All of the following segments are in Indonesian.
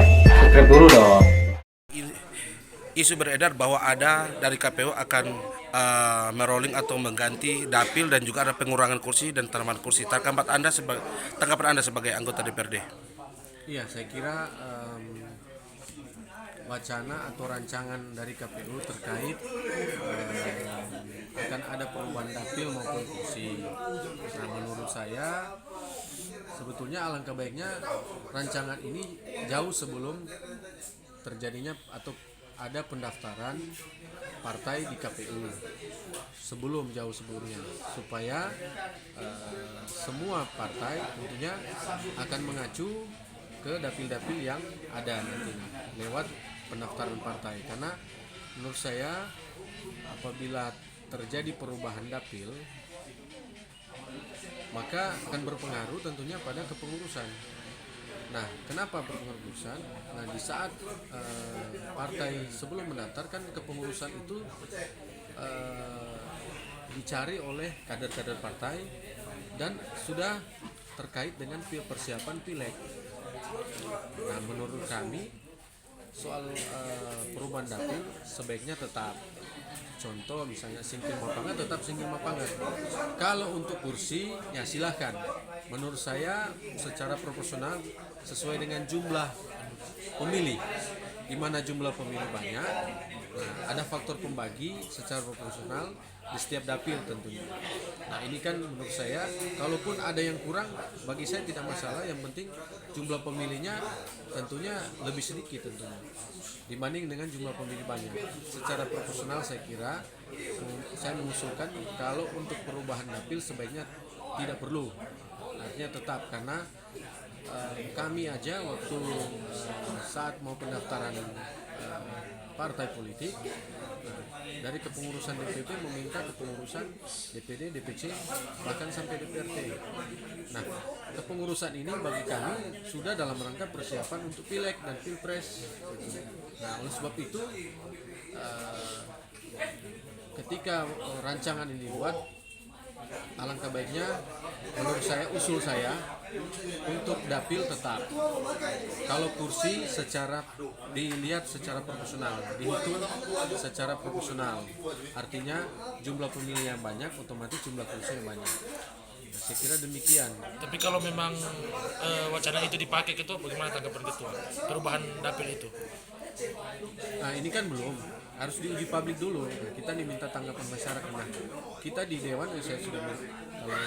subscribe dulu dong. Isu beredar bahwa ada dari KPU akan merolling atau mengganti dapil dan juga ada pengurangan kursi dan tambahan kursi. Tanggapan Anda sebagai anggota DPRD? Iya, saya kira wacana atau rancangan dari KPU terkait akan ada perubahan dapil maupun kursi. Nah, menurut saya sebetulnya alangkah baiknya rancangan ini jauh sebelum terjadinya atau ada pendaftaran partai di KPU, jauh sebelumnya, supaya semua partai tentunya akan mengacu ke dapil-dapil yang ada nantinya lewat pendaftaran partai. Karena menurut saya apabila terjadi perubahan dapil maka akan berpengaruh tentunya pada kepengurusan. Nah, kenapa berpengurusan? Nah, di saat partai sebelum mendaftar kan kepengurusan itu dicari oleh kader-kader partai dan sudah terkait dengan persiapan pileg. Nah, menurut kami soal perubahan dapil sebaiknya tetap. Contoh misalnya Singkil Mapangan tetap Singkil Mapangan. Kalau untuk kursi ya silahkan. Menurut saya secara proporsional sesuai dengan jumlah pemilih. Di mana jumlah pemilih banyak, nah, ada faktor pembagi secara proporsional di setiap dapil tentunya. Nah, ini kan menurut saya kalaupun ada yang kurang bagi saya tidak masalah, yang penting jumlah pemilihnya tentunya lebih sedikit tentunya dibanding dengan jumlah pemilih banyak. Secara proporsional saya kira saya mengusulkan kalau untuk perubahan dapil sebaiknya tidak perlu. Artinya tetap, karena kami aja waktu saat mau pendaftaran partai politik dari kepengurusan DPP meminta kepengurusan DPD, DPC, bahkan sampai DPRD. Nah, kepengurusan ini bagi kami sudah dalam rangka persiapan untuk pileg dan pilpres. Nah, oleh sebab itu ketika rancangan ini dibuat, alangkah baiknya menurut saya, usul saya untuk dapil tetap. Kalau kursi dilihat secara proporsional, dihitung secara proporsional. Artinya jumlah pemilih yang banyak otomatis jumlah kursi yang banyak. Saya kira demikian. Tapi kalau memang wacana itu dipakai gitu, bagaimana tanggapan ketua? Perubahan dapil itu? Nah, ini kan belum, harus diuji publik dulu. Kita diminta tanggapan masyarakat. Nah, kita di Dewan saya sudah kalau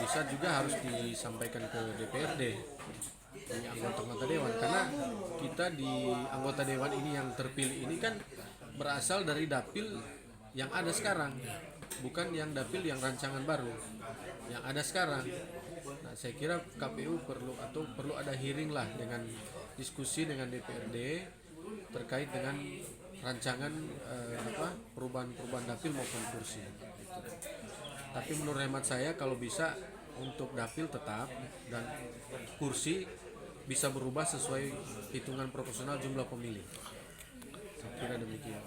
bisa juga harus disampaikan ke DPRD, di anggota Dewan, karena kita di anggota Dewan ini yang terpilih ini kan berasal dari dapil yang ada sekarang, bukan yang dapil yang rancangan baru yang ada sekarang. Nah, saya kira KPU perlu ada hearing lah, dengan diskusi dengan DPRD terkait dengan rancangan perubahan dapil maupun kursi. Tapi menurut hemat saya kalau bisa untuk dapil tetap dan kursi bisa berubah sesuai hitungan proporsional jumlah pemilih. Saya kira demikian.